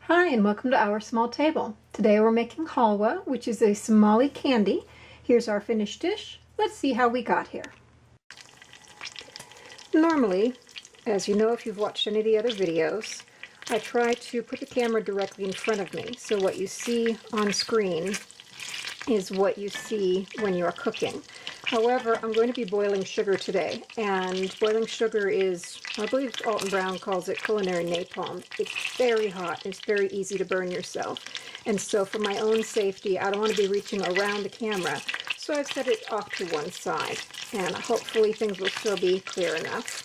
Hi and welcome to Our Small Table. Today we're making Xalwo, which is a Somali candy. Here's our finished dish. Let's see how we got here. Normally, as you know if you've watched any of the other videos, I try to put the camera directly in front of me, so what you see on screen is what you see when you are cooking. However, I'm going to be boiling sugar today, and boiling sugar is, I believe Alton Brown calls it culinary napalm. It's very hot and it's very easy to burn yourself. And so for my own safety, I don't want to be reaching around the camera, so I've set it off to one side, and hopefully things will still be clear enough.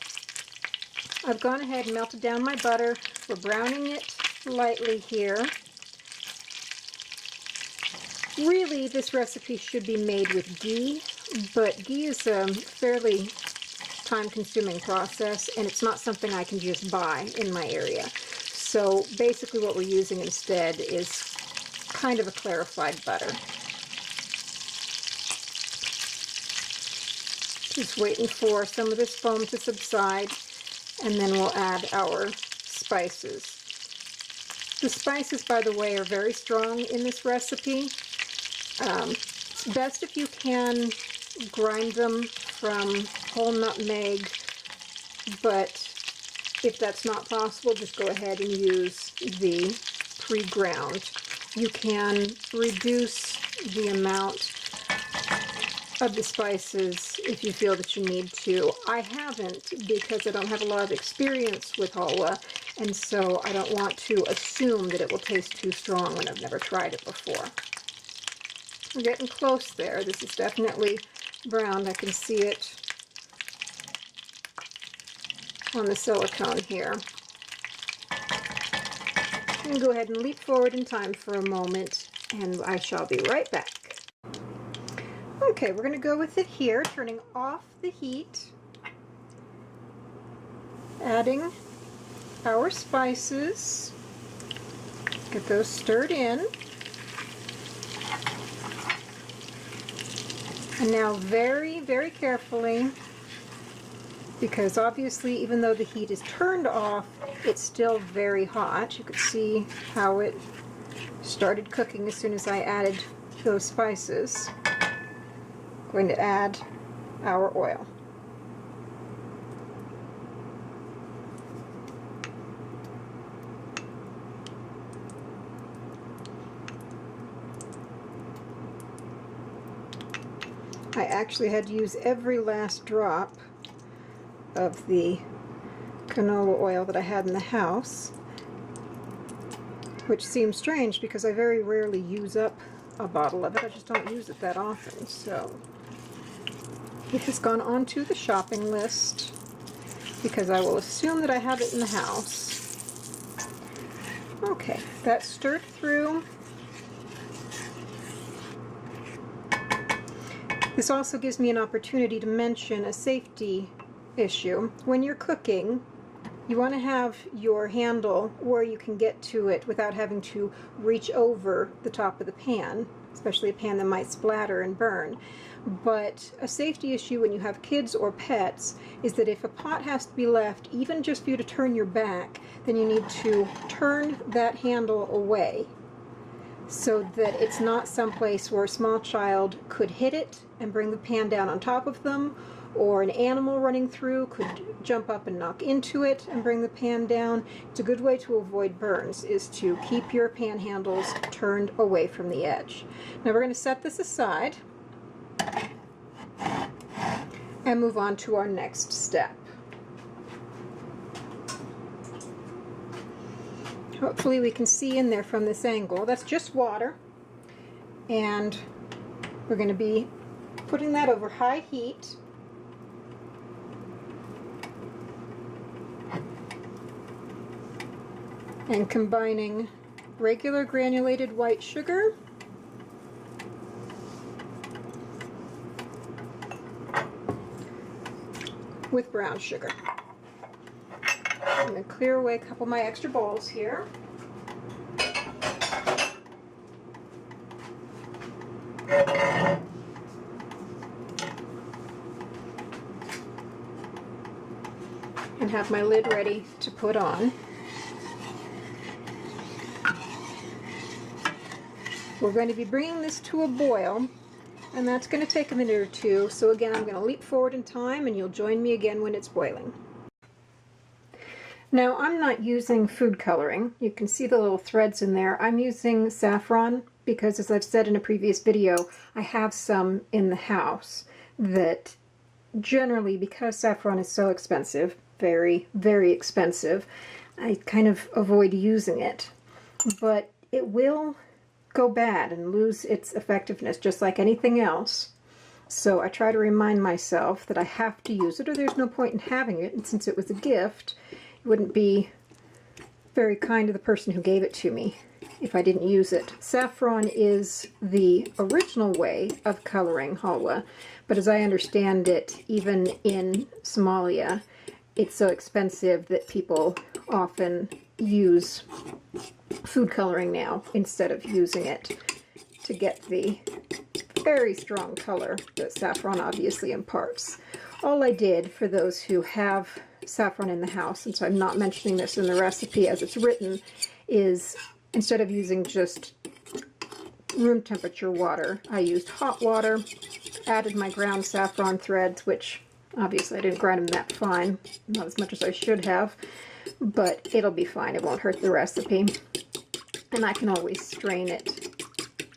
I've gone ahead and melted down my butter. We're browning it lightly here. Really, this recipe should be made with ghee, but ghee is a fairly time-consuming process, and it's not something I can just buy in my area. So basically what we're using instead is kind of a clarified butter. Just waiting for some of this foam to subside, and then we'll add our spices. The spices, by the way, are very strong in this recipe. It's best if you can grind them from whole nutmeg, but if that's not possible, just go ahead and use the pre-ground. You can reduce the amount of the spices if you feel that you need to. I haven't, because I don't have a lot of experience with Xalwo, and so I don't want to assume that it will taste too strong when I've never tried it before. We're getting close there. This is definitely browned. I can see it on the silicone here. I'm going to go ahead and leap forward in time for a moment, and I shall be right back. Okay, we're going to go with it here, turning off the heat, adding our spices, get those stirred in. And now very, very carefully, because obviously even though the heat is turned off, it's still very hot. You could see how it started cooking as soon as I added those spices. I'm going to add our oil. I actually had to use every last drop of the canola oil that I had in the house, which seems strange because I very rarely use up a bottle of it. I just don't use it that often. So it has gone onto the shopping list because I will assume that I have it in the house. Okay, that's stirred through. This also gives me an opportunity to mention a safety issue. When you're cooking, you want to have your handle where you can get to it without having to reach over the top of the pan, especially a pan that might splatter and burn. But a safety issue when you have kids or pets is that if a pot has to be left, even just for you to turn your back, then you need to turn that handle away, so that it's not someplace where a small child could hit it and bring the pan down on top of them, or an animal running through could jump up and knock into it and bring the pan down. It's a good way to avoid burns, is to keep your pan handles turned away from the edge. Now we're going to set this aside and move on to our next step. Hopefully we can see in there from this angle. That's just water, and we're going to be putting that over high heat. And combining regular granulated white sugar with brown sugar. I'm going to clear away a couple of my extra bowls here. And have my lid ready to put on. We're going to be bringing this to a boil, and that's going to take a minute or two. So again, I'm going to leap forward in time, and you'll join me again when it's boiling. Now, I'm not using food coloring. You can see the little threads in there. I'm using saffron because, as I've said in a previous video, I have some in the house that generally, because saffron is so expensive, very, very expensive, I kind of avoid using it. But it will go bad and lose its effectiveness just like anything else. So I try to remind myself that I have to use it or there's no point in having it. And since it was a gift, it wouldn't be very kind to the person who gave it to me if I didn't use it. Saffron is the original way of coloring halwa, but as I understand it, even in Somalia, it's so expensive that people often use food coloring now instead of using it to get the very strong color that saffron obviously imparts. All I did, for those who have saffron in the house, and so I'm not mentioning this in the recipe as it's written, is instead of using just room temperature water, I used hot water, added my ground saffron threads, which obviously I didn't grind them that fine, not as much as I should have, but it'll be fine, it won't hurt the recipe. And I can always strain it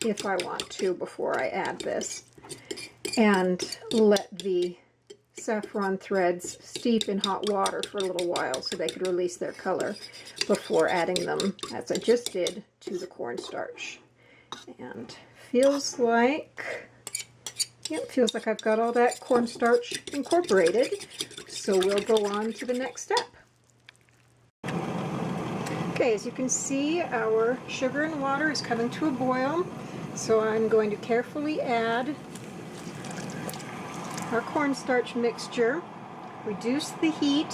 if I want to before I add this. And let the saffron threads steep in hot water for a little while so they could release their color before adding them, as I just did, to the cornstarch. And feels like, yep, feels like I've got all that cornstarch incorporated. So we'll go on to the next step. Okay, as you can see, our sugar and water is coming to a boil. So I'm going to carefully add our cornstarch mixture, reduce the heat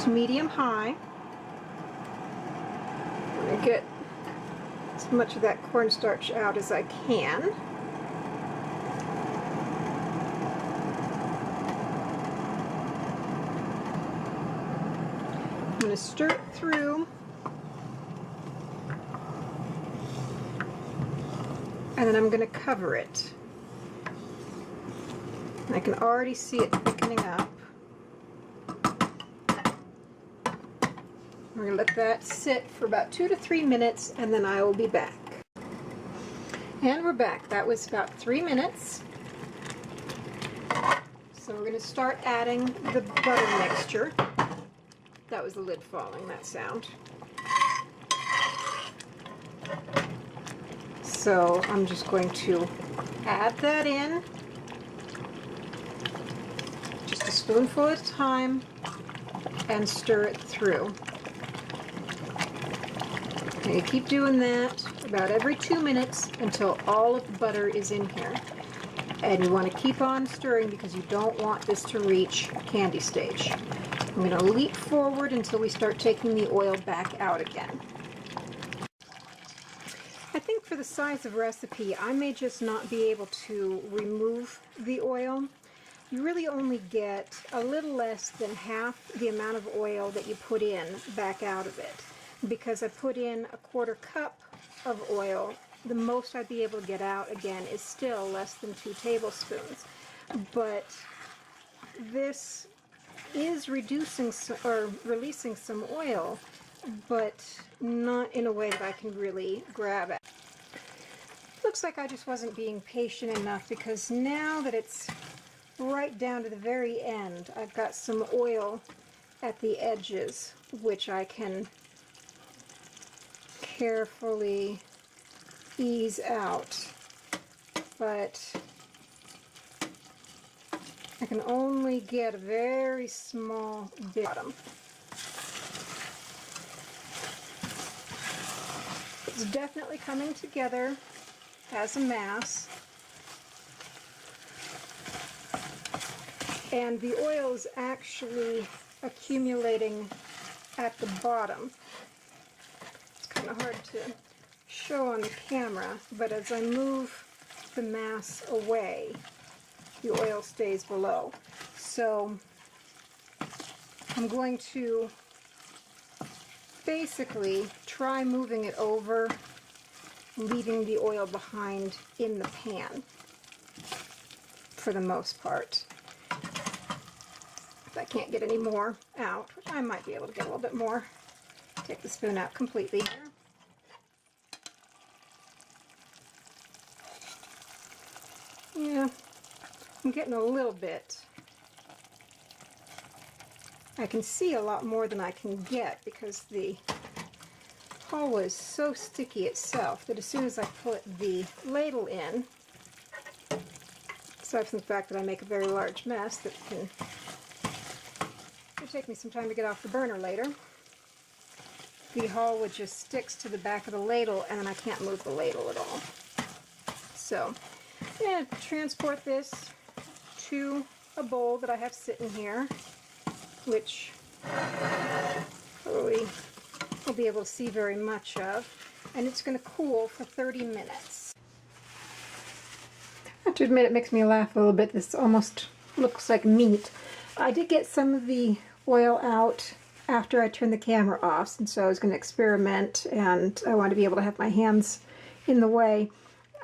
to medium-high. I'm going to get as much of that cornstarch out as I can. I'm going to stir it through, and then I'm going to cover it. I can already see it thickening up. We're going to let that sit for about 2 to 3 minutes, and then I will be back. And we're back. That was about 3 minutes. So we're going to start adding the butter mixture. That was the lid falling, that sound. So I'm just going to add that in. Just a spoonful at a time, and stir it through. And you keep doing that about every 2 minutes until all of the butter is in here. And you want to keep on stirring because you don't want this to reach candy stage. I'm going to leap forward until we start taking the oil back out again. I think for the size of recipe, I may just not be able to remove the oil. You really only get a little less than half the amount of oil that you put in back out of it. Because I put in a 1/4 cup of oil, the most I'd be able to get out again is still less than 2 tablespoons. But this is reducing or releasing some oil, but not in a way that I can really grab it. Looks like I just wasn't being patient enough, because now that it's right down to the very end, I've got some oil at the edges, which I can carefully ease out, but I can only get a very small bit. It's definitely coming together as a mass, and the oil is actually accumulating at the bottom. It's kind of hard to show on the camera, but as I move the mass away, the oil stays below. So I'm going to basically try moving it over, leaving the oil behind in the pan for the most part. If I can't get any more out, which I might be able to get a little bit more, take the spoon out completely here. Yeah, I'm getting a little bit. I can see a lot more than I can get because the Xalwo is so sticky itself that as soon as I put the ladle in, aside from the fact that I make a very large mess that can it'll take me some time to get off the burner later, the Xalwo just sticks to the back of the ladle and then I can't move the ladle at all. So I'm going to transport this to a bowl that I have sitting here, which probably won't be able to see very much of, and it's going to cool for 30 minutes. I have to admit, it makes me laugh a little bit. This almost looks like meat. I did get some of the oil out after I turned the camera off, and so I was going to experiment, and I wanted to be able to have my hands in the way.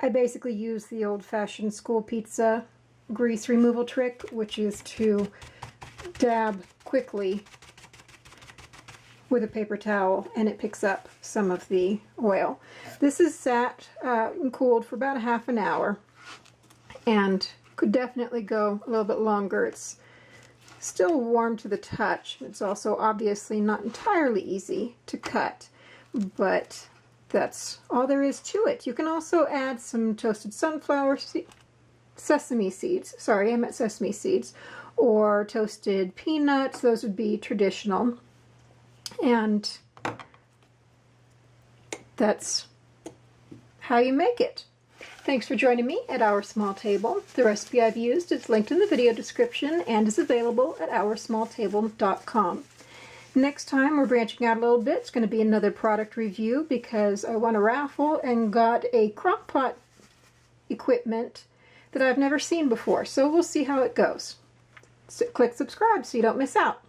I basically used the old-fashioned school pizza grease removal trick, which is to dab quickly with a paper towel and it picks up some of the oil. This is sat and cooled for about a half an hour and could definitely go a little bit longer. It's still warm to the touch. It's also obviously not entirely easy to cut, but that's all there is to it. You can also add some toasted sesame seeds, sorry, I meant sesame seeds, or toasted peanuts. Those would be traditional. And that's how you make it. Thanks for joining me at OurSmallTable. The recipe I've used is linked in the video description and is available at OurSmallTable.com. Next time we're branching out a little bit. It's going to be another product review because I won a raffle and got a crock pot equipment that I've never seen before. So we'll see how it goes. So click subscribe so you don't miss out.